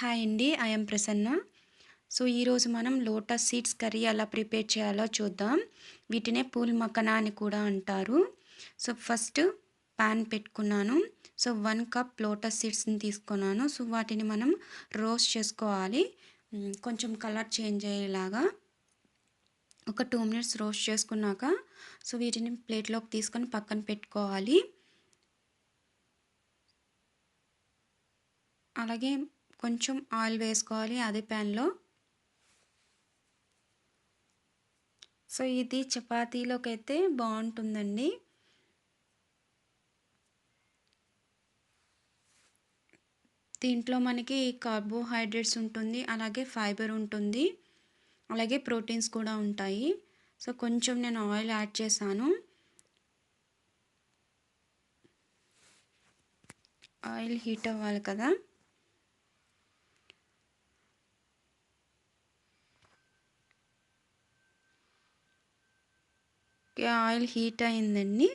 Hi అండి. I am Prasanna. So, ఈరోజు మనం లోటస్ సీడ్స్ కర్రీ ఎలా ప్రిపేర్ చేయాలో చూద్దాం. వీటినే పూల్ మఖనా అని కూడా అంటారు. సో, ఫస్ట్ పాన్ పెట్టుకున్నాను. సో, 1 కప్ లోటస్ సీడ్స్‌ని తీసుకున్నాను. సో, వాటిని మనం రోస్ట్ చేసుకోవాలి. కొంచెం కలర్ చేంజ్ అయ్యేలాగా. ఒక 2 మినిట్స్ రోస్ట్ చేసుకున్నాక సో, వీటిని ప్లేట్‌లోకి తీసుకొని పక్కన పెట్టుకోవాలి. అలాగే కొంచెం ఆయిల్ వేసుకోవాలి అదే ప్యాన్‌లో. సో, ఇది చపాతీలోకైతే బాగుంటుందండి. దీంట్లో మనకి కార్బోహైడ్రేట్స్ ఉంటుంది, అలాగే ఫైబర్ ఉంటుంది, అలాగే ప్రోటీన్స్ కూడా ఉంటాయి. సో, కొంచెం నేను ఆయిల్ యాడ్ చేశాను. ఆయిల్ హీట్ అవ్వాలి కదా. ఆయిల్ హీట్ అయిందండి.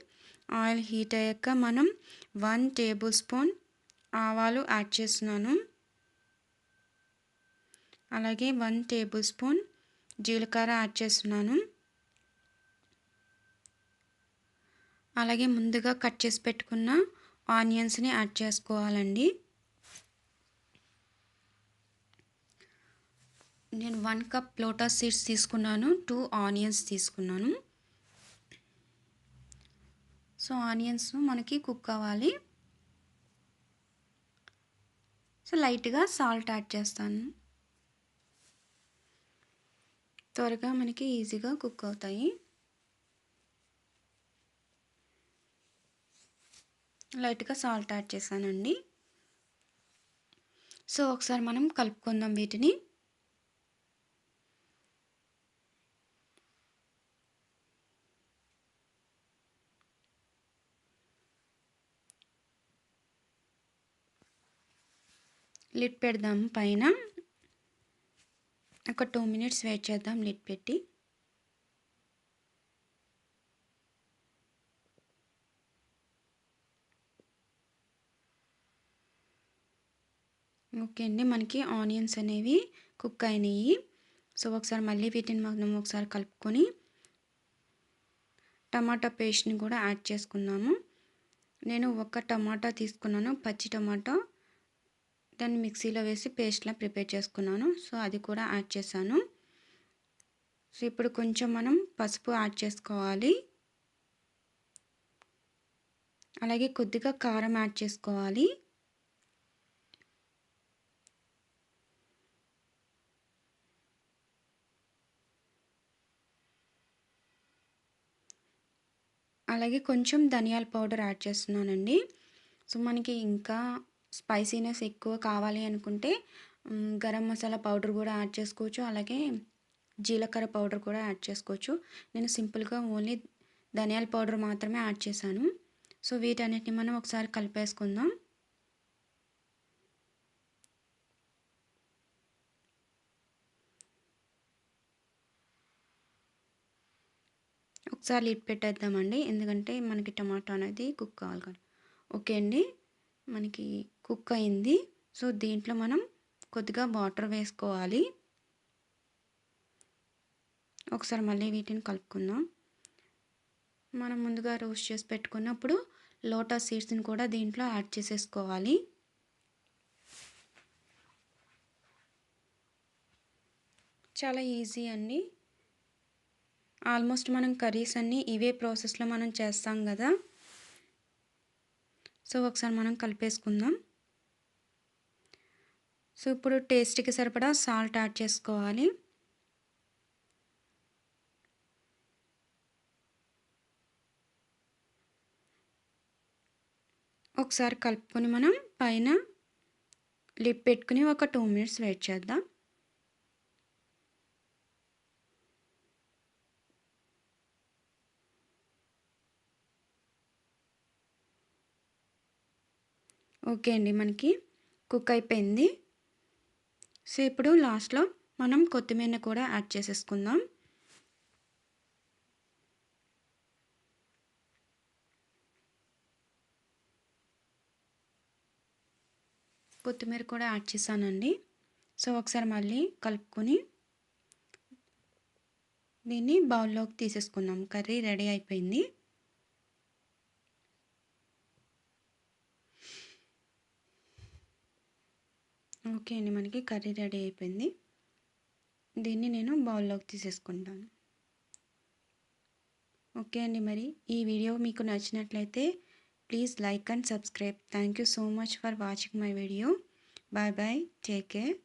ఆయిల్ హీట్ అయ్యాక మనం 1 టేబుల్ స్పూన్ ఆవాలు యాడ్ చేస్తున్నాను. అలాగే 1 టేబుల్ స్పూన్ జీలకర్ర యాడ్ చేస్తున్నాను. అలాగే ముందుగా కట్ చేసి పెట్టుకున్న ఆనియన్స్ని యాడ్ చేసుకోవాలండి. నేను 1 కప్ లోటస్ సీడ్స్ తీసుకున్నాను, 2 ఆనియన్స్ తీసుకున్నాను. సో, ఆనియన్స్ మనకి కుక్ అవ్వాలి. సో, లైట్గా సాల్ట్ యాడ్ చేస్తాను. త్వరగా మనకి ఈజీగా కుక్ అవుతాయి. లైట్గా సాల్ట్ యాడ్ చేశానండి. సో, ఒకసారి మనం కలుపుకుందాం వీటిని. లిడ్ పెడదాం పైన. ఒక 2 మినిట్స్ వెయిట్ చేద్దాం లిడ్ పెట్టి. ఓకే అండి, మనకి ఆనియన్స్ అనేవి కుక్ అయినాయి. సో, ఒకసారి మళ్ళీ వీటిని మనం ఒకసారి కలుపుకొని టమాటా పేస్ట్ని కూడా యాడ్ చేసుకుందాము. నేను ఒక టమాటా తీసుకున్నాను, పచ్చి టమాటా. దాన్ని మిక్సీలో వేసి పేస్ట్లా ప్రిపేర్ చేసుకున్నాను. సో, అది కూడా యాడ్ చేశాను. సో, ఇప్పుడు కొంచెం మనం పసుపు యాడ్ చేసుకోవాలి. అలాగే కొద్దిగా కారం యాడ్ చేసుకోవాలి. అలాగే కొంచెం ధనియాల పౌడర్ యాడ్ చేస్తున్నానండి. సో, మనకి ఇంకా స్పైసీనెస్ ఎక్కువ కావాలి అనుకుంటే గరం మసాలా పౌడర్ కూడా యాడ్ చేసుకోవచ్చు. అలాగే జీలకర్ర పౌడర్ కూడా యాడ్ చేసుకోవచ్చు. నేను సింపుల్గా ఓన్లీ ధనియాల పౌడర్ మాత్రమే యాడ్ చేశాను. సో, వీటన్నిటిని మనం ఒకసారి కలిపేసుకుందాం. ఒకసారి లిడ్ పెట్టేద్దామండి, ఎందుకంటే మనకి టమాటో అనేది కుక్ కావాలి కదా. ఓకే అండి, మనకి కుక్ అయింది. సో, దీంట్లో మనం కొద్దిగా వాటర్ వేసుకోవాలి. ఒకసారి మళ్ళీ వీటిని కలుపుకుందాం. మనం ముందుగా రోస్ట్ చేసి పెట్టుకున్నప్పుడు లోటస్ సీడ్స్ని కూడా దీంట్లో యాడ్ చేసేసుకోవాలి. చాలా ఈజీ అండి. ఆల్మోస్ట్ మనం కర్రీస్ అన్నీ ఇవే ప్రాసెస్లో మనం చేస్తాం కదా. సో, ఒకసారి మనం కలిపేసుకుందాం. సో, ఇప్పుడు టేస్ట్కి సరిపడా సాల్ట్ యాడ్ చేసుకోవాలి. ఒకసారి కలుపుకొని మనం పైన లిడ్ పెట్టుకుని ఒక 2 మినిట్స్ వెయిట్ చేద్దాం. ఓకే అండి, మనకి కుక్ అయిపోయింది. సో, ఇప్పుడు లాస్ట్లో మనం కొత్తిమీరని కూడా యాడ్ చేసేసుకుందాం. కొత్తిమీర కూడా యాడ్ చేశానండి. సో ఒకసారి మళ్ళీ కలుపుకొని దీన్ని బౌల్లోకి తీసేసుకుందాం. కర్రీ రెడీ అయిపోయింది. ఓకే అండి, మనకి కర్రీ రెడీ అయిపోయింది. దీన్ని నేను బౌల్లోకి తీసేసుకుంటాను. ఓకే అండి, మరి ఈ వీడియో మీకు నచ్చినట్లయితే please like and subscribe. Thank you so much for watching my video. Bye bye, take care.